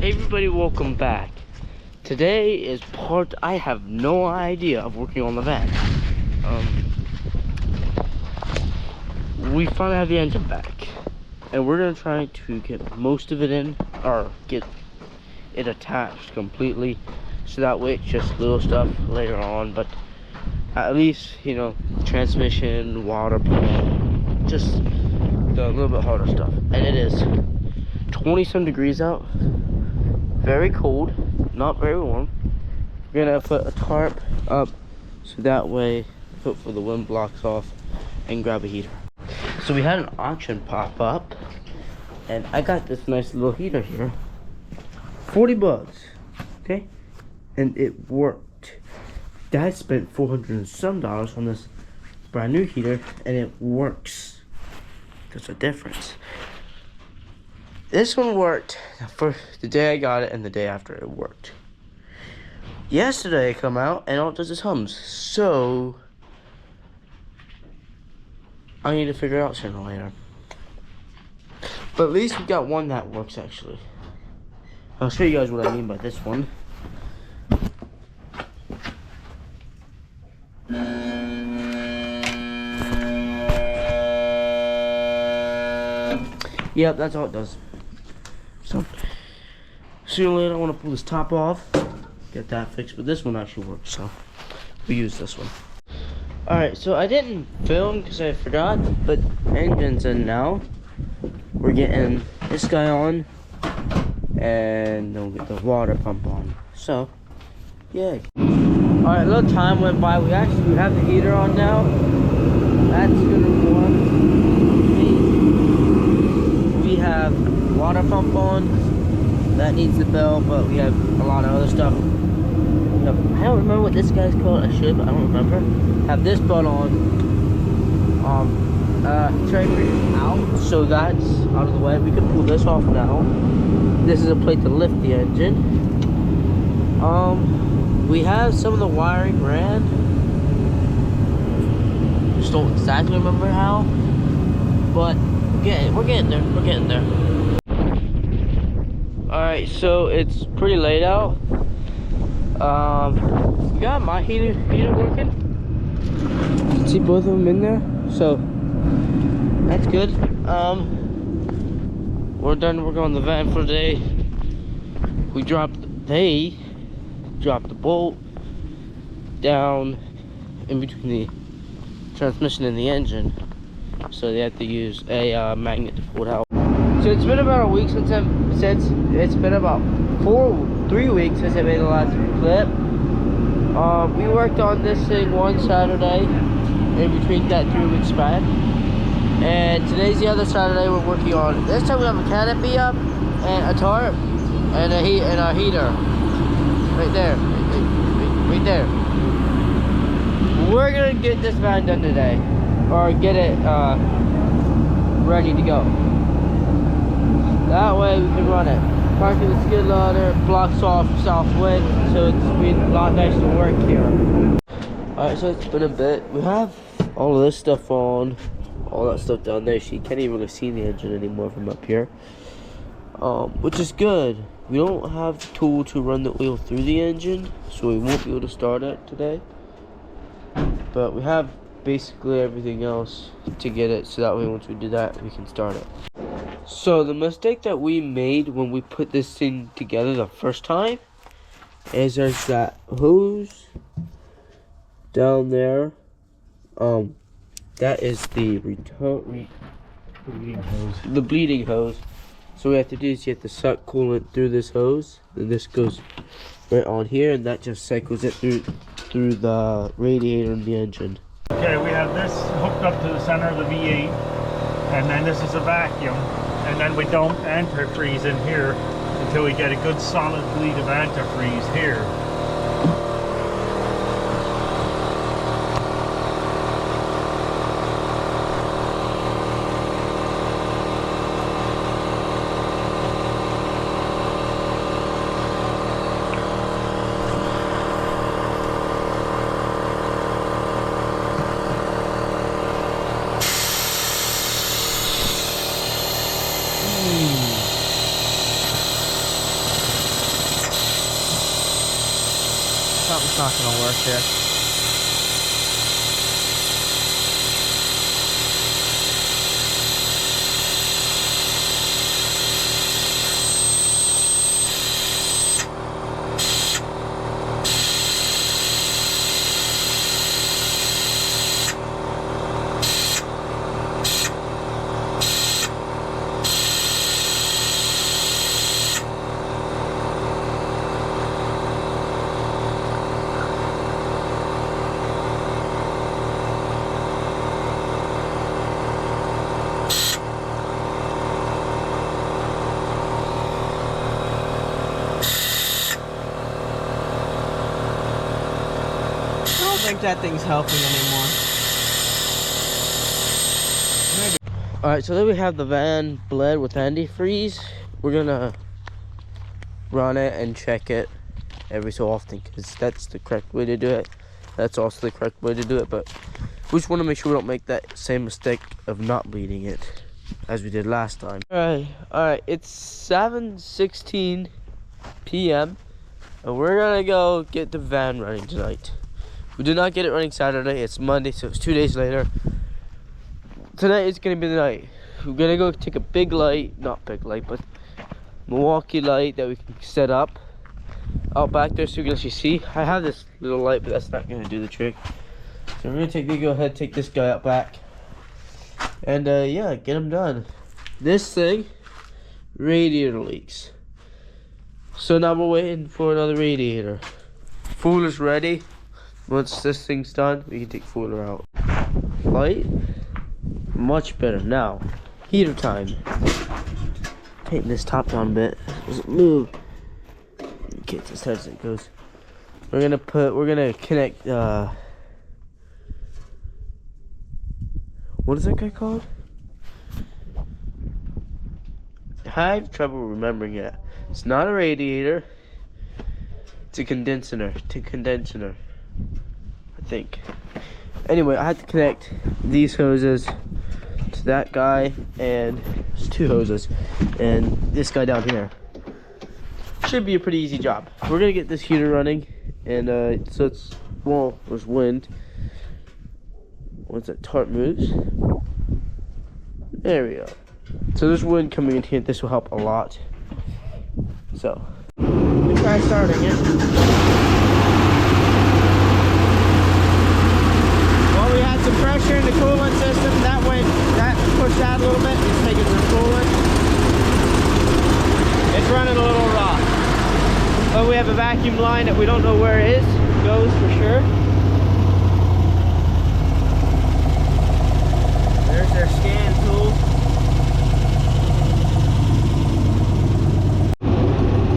everybody, welcome back. Today is part, I have no idea of working on the van. We finally have the engine back. And we're gonna try to get most of it in, or get it attached completely. So that way it's just little stuff later on, but at least, you know, transmission, water pump, just the little bit harder stuff. And it is 20 some degrees out, very cold, not very warm. We're gonna put a tarp up so that way hopefully the wind blocks off, and grab a heater. So we had an auction pop up and I got this nice little heater here, 40 bucks, okay, and it worked. Dad spent $400 and some on this brand new heater and it works. There's a difference. This one worked for the day I got it and the day after it worked. Yesterday it come out and all it does is hums. So I need to figure it out sooner or later. But at least we got one that works actually. I'll show you guys what I mean by this one. Yep, that's all it does. So sooner or later I want to pull this top off, get that fixed, but this one actually works, so we use this one. Alright, so I didn't film because I forgot, but engine's in now. We're getting this guy on, and then we'll get the water pump on. So, yay. Alright, a little time went by. We have the heater on now. That's gonna warm. We have water pump on. That needs the bell, but we have a lot of other stuff. I don't remember what this guy's called. I should, but I don't remember. Have this belt on. Trigger out, so that's out of the way. We can pull this off now. This is a plate to lift the engine. We have some of the wiring ran. Just don't exactly remember how, but we're getting there. We're getting there. All right, so it's pretty late out. We got my heater working. You can see both of them in there, so that's good. We're done working on the van for the day. They dropped the bolt down in between the transmission and the engine, so they have to use a magnet to pull it out. So it's been about a week since it's been about 3 weeks since I made the last clip. We worked on this thing one Saturday in between that 3 week span, and today's the other Saturday we're working on it. This time we have a canopy up and a tarp and a heater right there, right there. We're gonna get this van done today, or get it ready to go. That way we can run it. Parking the skid loader blocks off south wind, so it's been a lot nicer to work here. Alright, so it's been a bit. We have all of this stuff on, all that stuff down there, so you can't even really see the engine anymore from up here. Which is good. We don't have the tool to run the oil through the engine, so we won't be able to start it today. But we have basically everything else to get it, so that way once we do that, we can start it. So the mistake that we made when we put this thing together the first time is there's that hose down there. That is the bleeding hose. So what we have to do is you have to suck coolant through this hose, and this goes right on here, and that just cycles it through the radiator and the engine. Okay, we have this hooked up to the center of the V8, and then this is a vacuum, and then we dump antifreeze in here until we get a good solid bleed of antifreeze here. not gonna work here. I don't think that thing's helping anymore. Alright, so then we have the van bled with antifreeze. We're gonna run it and check it every so often because that's the correct way to do it. That's also the correct way to do it, but we just want to make sure we don't make that same mistake of not bleeding it as we did last time. Alright, it's 7:16 p.m. and we're gonna go get the van running tonight. We did not get it running Saturday. It's Monday, so it's 2 days later. Tonight is gonna be the night. We're gonna go take a big light, not big light, but Milwaukee light that we can set up out back there so you can actually see. I have this little light, but that's not gonna do the trick. So we're gonna go ahead, take this guy out back, and yeah, get him done. This thing, radiator leaks. So now we're waiting for another radiator. Fuel is ready. Once this thing's done, we can take Fuller out. Light, much better. Now, heater time. Tighten this top down a bit. Does it move? Okay, just as it goes. We're gonna connect. What is that guy called? I have trouble remembering it. It's not a radiator. It's a condenser. I think. Anyway, I had to connect these hoses to that guy, and there's two hoses, and this guy down here. Should be a pretty easy job. We're gonna get this heater running, and so it's, well, there's wind. Once that tarp moves, there we go. So there's wind coming in here. This will help a lot. So we try starting it. We had some pressure in the coolant system. That pushed out a little bit. It's taking some coolant. It's running a little raw. But we have a vacuum line that we don't know where it goes for sure. There's their scan tool.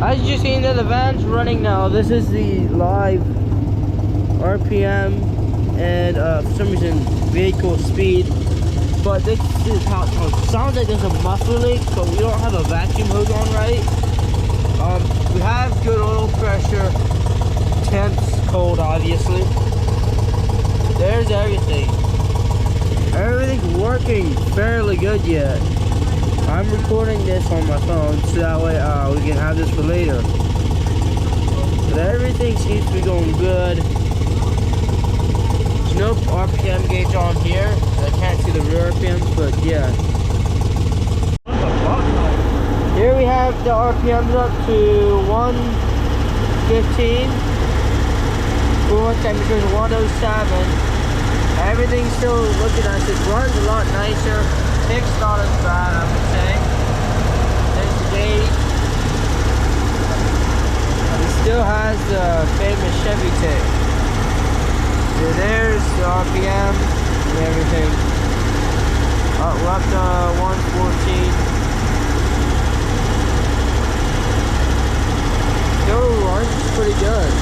As you see, the van's running now. This is the live RPM and for some reason vehicle speed, but this is how it sounds. Sounds like there's a muffler leak, but we don't have a vacuum hose on right. We have good oil pressure, temps, cold obviously. There's everything. Everything's working fairly good yet. I'm recording this on my phone so that way we can have this for later. But everything seems to be going good. No RPM gauge on here. I can't see the rear RPMs, but yeah. Here we have the RPMs up to 115. Coolant temperature is 107. Everything's still looking nice. It runs a lot nicer. It's not as bad, I would say. There's the gauge. It still has the famous Chevy tape. So there's the RPM and everything. We're up to 114. Still runs pretty good.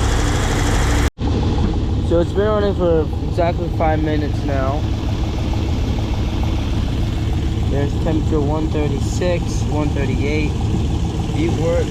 So it's been running for exactly 5 minutes now. There's temperature 136, 138. Heat work.